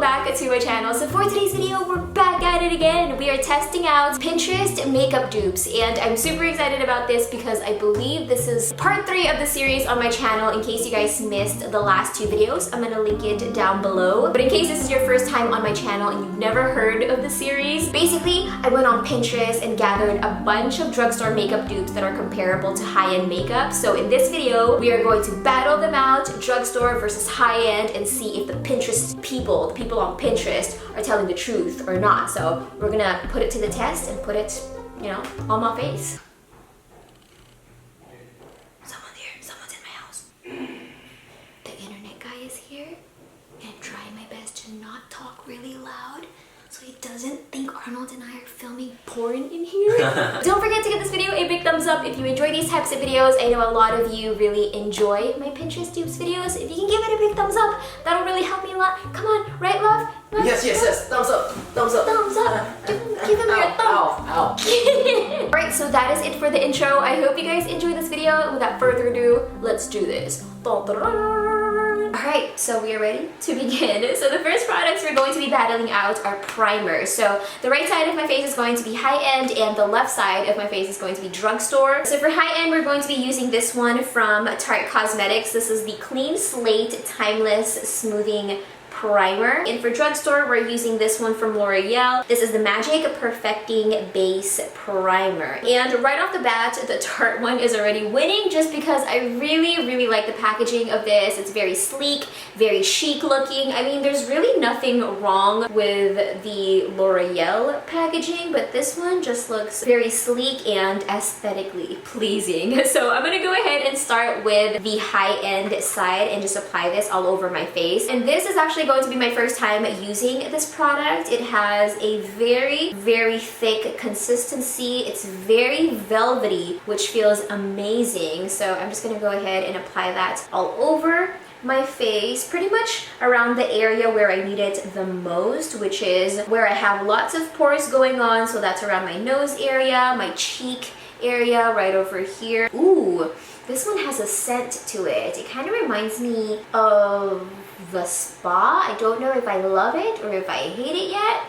back to my channel. So for today's video, we're back at it again. We are testing out Pinterest makeup dupes, and I'm super excited about this because I believe this is part 3 of the series on my channel. In case you guys missed the last 2 videos, I'm gonna link it down below. But in case this is your first time on my channel and you've never heard of the series, basically I went on Pinterest and gathered a bunch of drugstore makeup dupes that are comparable to high-end makeup. So in this video, we are going to battle them out, drugstore versus high-end, and see if the Pinterest people, the people on Pinterest, are telling the truth or not. So we're gonna put it to the test and put it, you know, on my face. Someone's here, someone's in my house. The internet guy is here, and I'm trying my best to not talk really loud so he doesn't think Arnold and I are filming porn in here. Don't forget to give this video a big thumbs up if you enjoy these types of videos. I know a lot of you really enjoy my Pinterest dupes videos. If you can give it a big thumbs up, that'll really help me a lot. Come on, right, love? Yes. Thumbs up. Thumbs up. Thumbs up. Give him your thumb. Ow. Alright, so that is it for the intro. I hope you guys enjoyed this video. Without further ado, let's do this. Alright, so we are ready to begin. So the first products we're going to be battling out are primers. So the right side of my face is going to be high-end and the left side of my face is going to be drugstore. So for high-end, we're going to be using this one from Tarte Cosmetics. This is the Clean Slate Timeless Smoothing Primer. And for drugstore, we're using this one from L'Oreal. This is the Magic Perfecting Base Primer. And right off the bat, the Tarte one is already winning just because I really like the packaging of this. It's very sleek, very chic looking. I mean, there's really nothing wrong with the L'Oreal packaging, but this one just looks very sleek and aesthetically pleasing. So I'm gonna go ahead and start with the high-end side and just apply this all over my face. And this is actually going to be my first time using this product. It has a very thick consistency. It's very velvety, which feels amazing. So I'm just gonna go ahead and apply that all over my face, pretty much around the area where I need it the most, which is where I have lots of pores going on. So that's around my nose area, my cheek area, right over here. Ooh, this one has a scent to it. It kind of reminds me of the Spa. I don't know if I love it or if I hate it yet,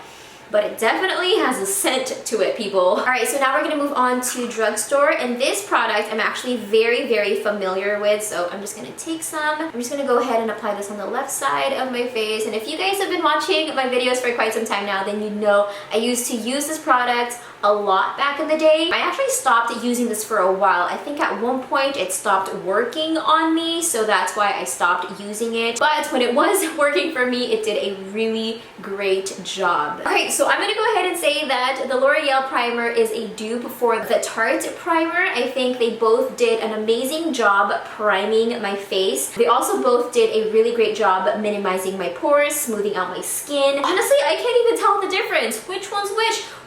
but it definitely has a scent to it, people. All right, so now we're gonna move on to drugstore, and this product I'm actually very familiar with, so I'm just gonna take some. I'm just gonna go ahead and apply this on the left side of my face, and if you guys have been watching my videos for quite some time now, then you know I used to use this product a lot back in the day. I actually stopped using this for a while. I think at one point it stopped working on me, so that's why I stopped using it. But when it was working for me, it did a really great job. All right, so I'm gonna go ahead and say that the L'Oreal primer is a dupe for the Tarte primer. I think they both did an amazing job priming my face. They also both did a really great job minimizing my pores, smoothing out my skin. Honestly, I can't even tell the difference. Which one's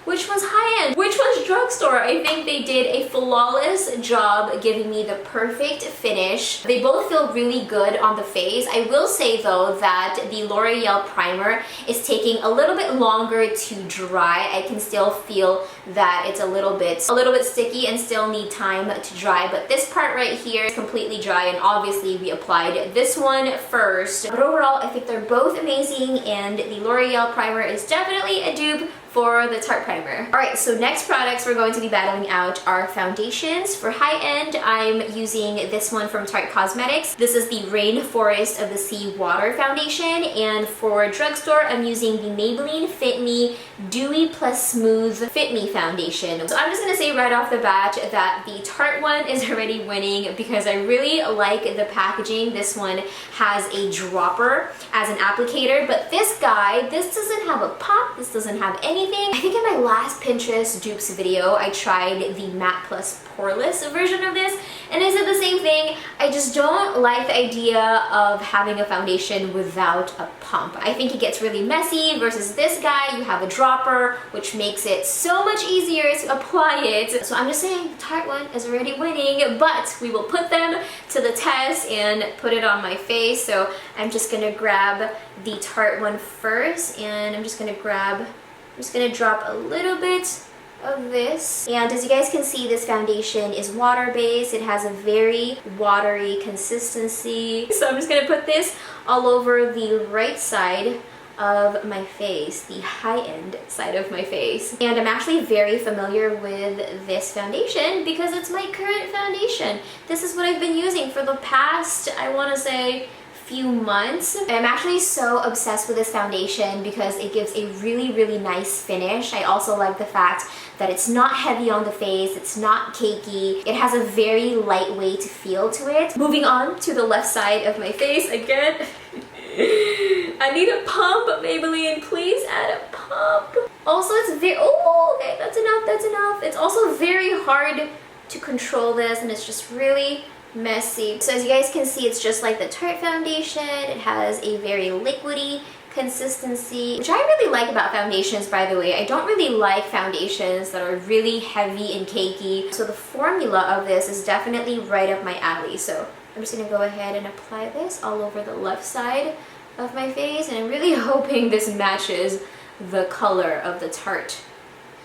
which one's high-end? Which one's drugstore? I think they did a flawless job giving me the perfect finish. They both feel really good on the face. I will say though that the L'Oreal primer is taking a little bit longer to dry. I can still feel that it's a little bit sticky and still need time to dry, but this part right here is completely dry, and obviously we applied this one first. But overall, I think they're both amazing, and the L'Oreal primer is definitely a dupe for the Tarte primer. Alright, so next products we're going to be battling out are foundations. For high-end, I'm using this one from Tarte Cosmetics. This is the Rainforest of the Sea Water Foundation, and for drugstore, I'm using the Maybelline Fit Me Dewy Plus Smooth Fit Me Foundation. So I'm just gonna say right off the bat that the Tarte one is already winning because I really like the packaging. This one has a dropper as an applicator, but this guy, this doesn't have a pop, this doesn't have anything. I think in my last Pinterest dupes video, I tried the Matte Plus Poreless version of this, and I said the same thing. I just don't like the idea of having a foundation without a pump. I think it gets really messy versus this guy. You have a dropper, which makes it so much easier to apply it. So I'm just saying the Tarte one is already winning, but we will put them to the test and put it on my face. So I'm just gonna grab the Tarte one first, and I'm just gonna drop a little bit of this. And as you guys can see, this foundation is water-based. It has a very watery consistency. So I'm just gonna put this all over the right side of my face, the high-end side of my face. And I'm actually very familiar with this foundation because it's my current foundation. This is what I've been using for the past, I want to say, few months. And I'm actually so obsessed with this foundation because it gives a really nice finish. I also like the fact that it's not heavy on the face, it's not cakey. It has a very lightweight feel to it. Moving on to the left side of my face again. I need a pump, Maybelline, please add a pump. Also, it's very, oh, okay, that's enough. It's also very hard to control this, and it's just really messy. So as you guys can see, it's just like the Tarte foundation. It has a very liquidy consistency, which I really like about foundations, by the way. I don't really like foundations that are really heavy and cakey. So the formula of this is definitely right up my alley. So I'm just gonna go ahead and apply this all over the left side of my face, and I'm really hoping this matches the color of the Tarte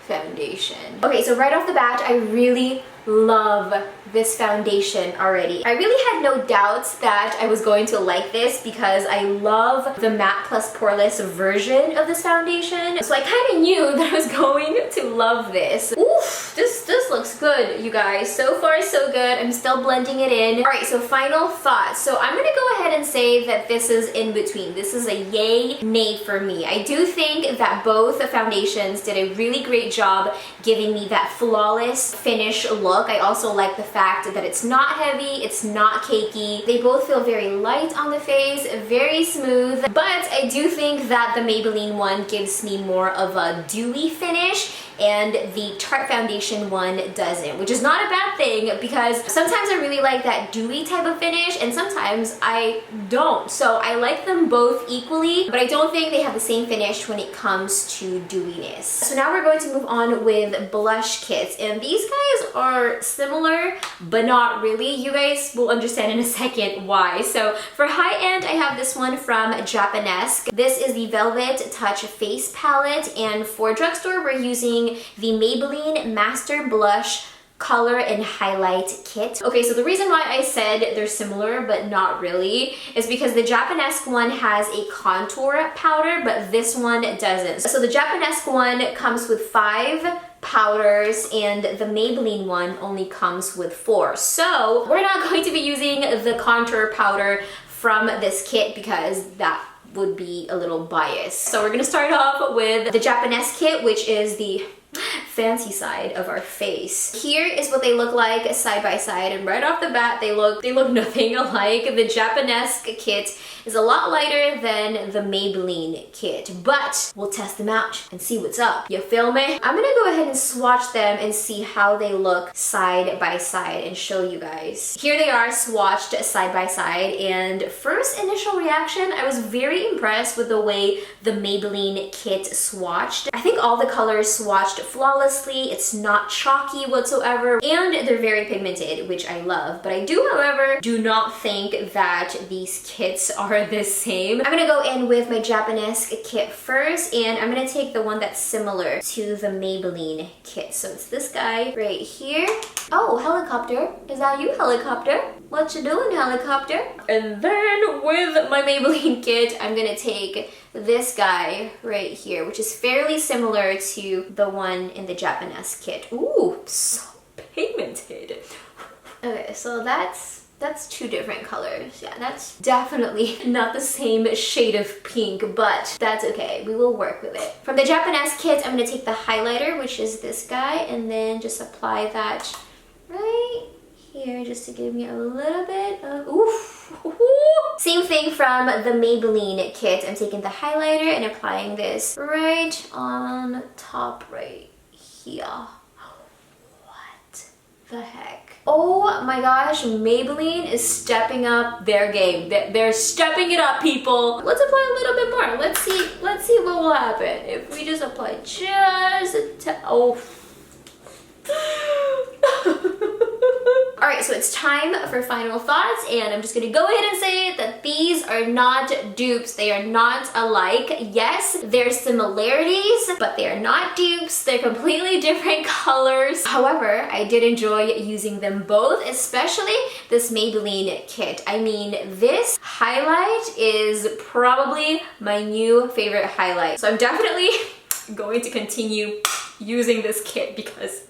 foundation. Okay, so right off the bat, I really love this foundation already. I really had no doubts that I was going to like this because I love the matte plus poreless version of this foundation. So I kind of knew that I was going to love this. Oof, this looks good, you guys. So far, so good. I'm still blending it in. All right, so final thoughts. So I'm gonna go ahead and say that this is in between. This is a yay, nay for me. I do think that both foundations did a really great job giving me that flawless finish look. I also like the fact that it's not heavy, it's not cakey. They both feel very light on the face, very smooth. But I do think that the Maybelline one gives me more of a dewy finish, and the Tarte foundation one doesn't, which is not a bad thing because sometimes I really like that dewy type of finish and sometimes I don't. So I like them both equally, but I don't think they have the same finish when it comes to dewiness. So now we're going to move on with blush kits, and these guys are similar but not really. You guys will understand in a second why. So for high end, I have this one from Japonesque. This is the Velvet Touch Face Palette, and for Drugstore, we're using the Maybelline Master Blush Color and Highlight Kit. Okay, so the reason why I said they're similar but not really is because the Japonesque one has a contour powder, but this one doesn't. So the Japonesque one comes with 5 powders and the Maybelline one only comes with 4. So we're not going to be using the contour powder from this kit because that would be a little biased. So we're gonna start off with the Japonesque kit, which is the fancy side of our face. Here is what they look like side by side, and right off the bat they look nothing alike. The Japonesque kit is a lot lighter than the Maybelline kit, but we'll test them out and see what's up. You feel me? I'm gonna go ahead and swatch them and see how they look side by side and show you guys. Here they are swatched side by side, and first initial reaction, I was very impressed with the way the Maybelline kit swatched. I think all the colors swatched flawlessly. It's not chalky whatsoever, and they're very pigmented, which I love. But I do, however, do not think that these kits are the same. I'm gonna go in with my Japonesque kit first, and I'm gonna take the one that's similar to the Maybelline kit. So it's this guy right here. Oh, helicopter. Is that you, helicopter? What you doing, helicopter? And then with my Maybelline kit, I'm gonna take this guy right here, which is fairly similar to the one in the Japonesque kit. Ooh, so pigmented. Okay, so that's 2 different colors. Yeah, that's definitely not the same shade of pink, but that's okay. We will work with it. From the Japonesque kit, I'm gonna take the highlighter, which is this guy, and then just apply that right here just to give me a little bit of oof. Same thing from the Maybelline kit. I'm taking the highlighter and applying this right on top right here. What the heck? Oh my gosh, Maybelline is stepping up their game. They're stepping it up, people. Let's apply a little bit more. Let's see what will happen if we just apply just a Alright, so it's time for final thoughts, and I'm just gonna go ahead and say that these are not dupes. They are not alike. Yes, there's similarities, but they are not dupes. They're completely different colors. However, I did enjoy using them both, especially this Maybelline kit. I mean, this highlight is probably my new favorite highlight. So I'm definitely going to continue using this kit because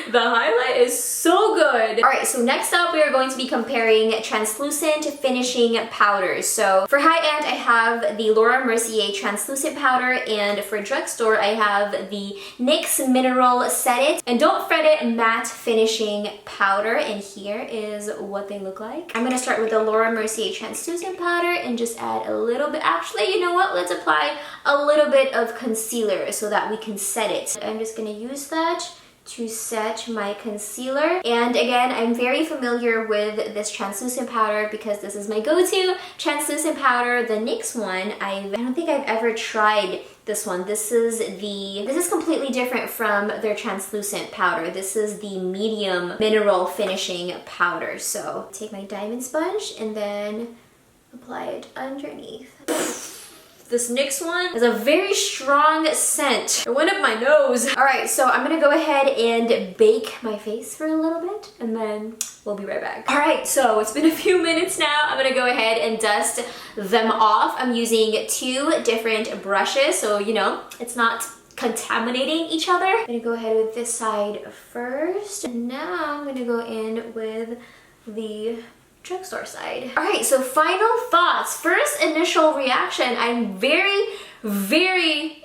the highlight is so good. All right, so next up we are going to be comparing translucent finishing powders. So for high-end, I have the Laura Mercier translucent powder, and for drugstore, I have the NYX Mineral Set It and Don't Fret It matte finishing powder, and here is what they look like. I'm gonna start with the Laura Mercier translucent powder and just add a little bit. Actually, you know what? Let's apply a little bit of concealer so that we can set it. I'm just gonna use that to set my concealer. And again, I'm very familiar with this translucent powder because this is my go-to translucent powder. The NYX one, I don't think I've ever tried this one. This is completely different from their translucent powder. This is the medium mineral finishing powder. So take my diamond sponge and then apply it underneath. This NYX one has a very strong scent. It went up my nose. All right, so I'm gonna go ahead and bake my face for a little bit and then we'll be right back. All right, so it's been a few minutes now. I'm gonna go ahead and dust them off. I'm using two different brushes, so you know, it's not contaminating each other. I'm gonna go ahead with this side first. And now I'm gonna go in with the drugstore side. All right, so final thoughts. First initial reaction, I'm very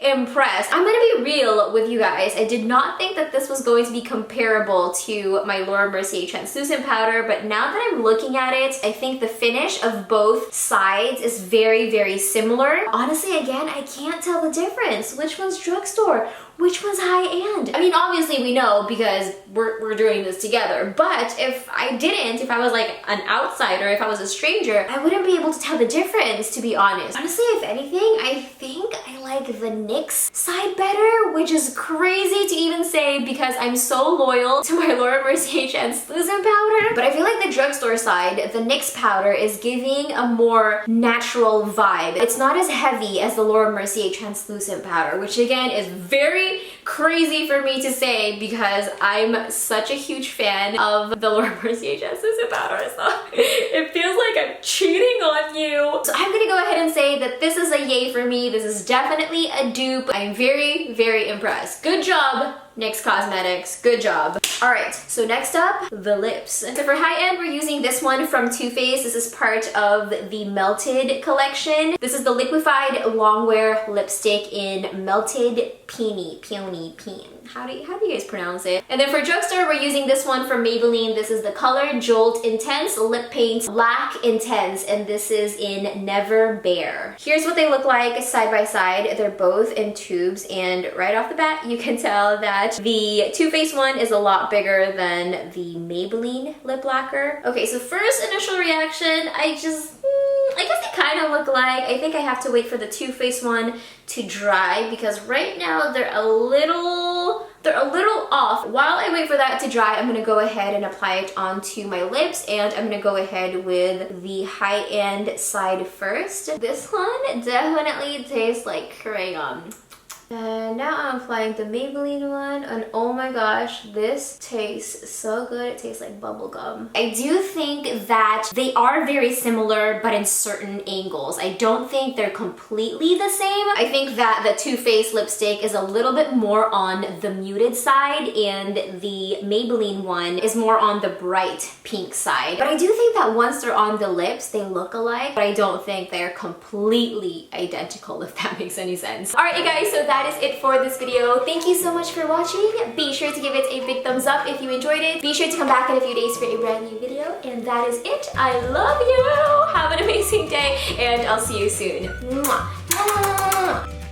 impressed. I'm gonna be real with you guys. I did not think that this was going to be comparable to my Laura Mercier translucent powder, but now that I'm looking at it, I think the finish of both sides is very similar. Honestly, again, I can't tell the difference. Which one's drugstore? Which one's high-end? I mean, obviously we know because we're doing this together, but if I didn't, if I was like an outsider, if I was a stranger, I wouldn't be able to tell the difference, to be honest. Honestly, if anything, I think I like the NYX side better, which is crazy to even say because I'm so loyal to my Laura Mercier translucent powder. But I feel like the drugstore side, the NYX powder, is giving a more natural vibe. It's not as heavy as the Laura Mercier translucent powder, which again is very crazy for me to say because I'm such a huge fan of the Laura Mercier translucent powder, so it feels like I'm cheating on you. So I'm gonna go ahead and say that this is a yay for me. This is definitely a dupe. I'm very impressed. Good job, NYX Cosmetics. Good job. All right, so next up, the lips. So for high-end, we're using this one from Too Faced. This is part of the Melted collection. This is the liquefied longwear lipstick in Melted Peony. How do you guys pronounce it? And then for drugstore, we're using this one from Maybelline. This is the color Jolt Intense Lip Paint Black Intense, and this is in Never Bare. Here's what they look like side by side. They're both in tubes, and right off the bat, you can tell that the Too Faced one is a lot bigger than the Maybelline lip lacquer. Okay, so first initial reaction, I guess they kind of look alike. I think I have to wait for the Too Faced one to dry because right now they're a little off. While I wait for that to dry, I'm gonna go ahead and apply it onto my lips, and I'm gonna go ahead with the high-end side first. This one definitely tastes like crayon. And now I'm applying the Maybelline one, and oh my gosh, this tastes so good. It tastes like bubble gum. I do think that they are very similar, but in certain angles. I don't think they're completely the same. I think that the Too Faced lipstick is a little bit more on the muted side, and the Maybelline one is more on the bright pink side. But I do think that once they're on the lips, they look alike, but I don't think they're completely identical, if that makes any sense. All right, you guys, so that is it for this video. Thank you so much for watching. Be sure to give it a big thumbs up if you enjoyed it. Be sure to come back in a few days for a brand new video. And that is it. I love you. Have an amazing day, and I'll see you soon. Mwah. Mwah.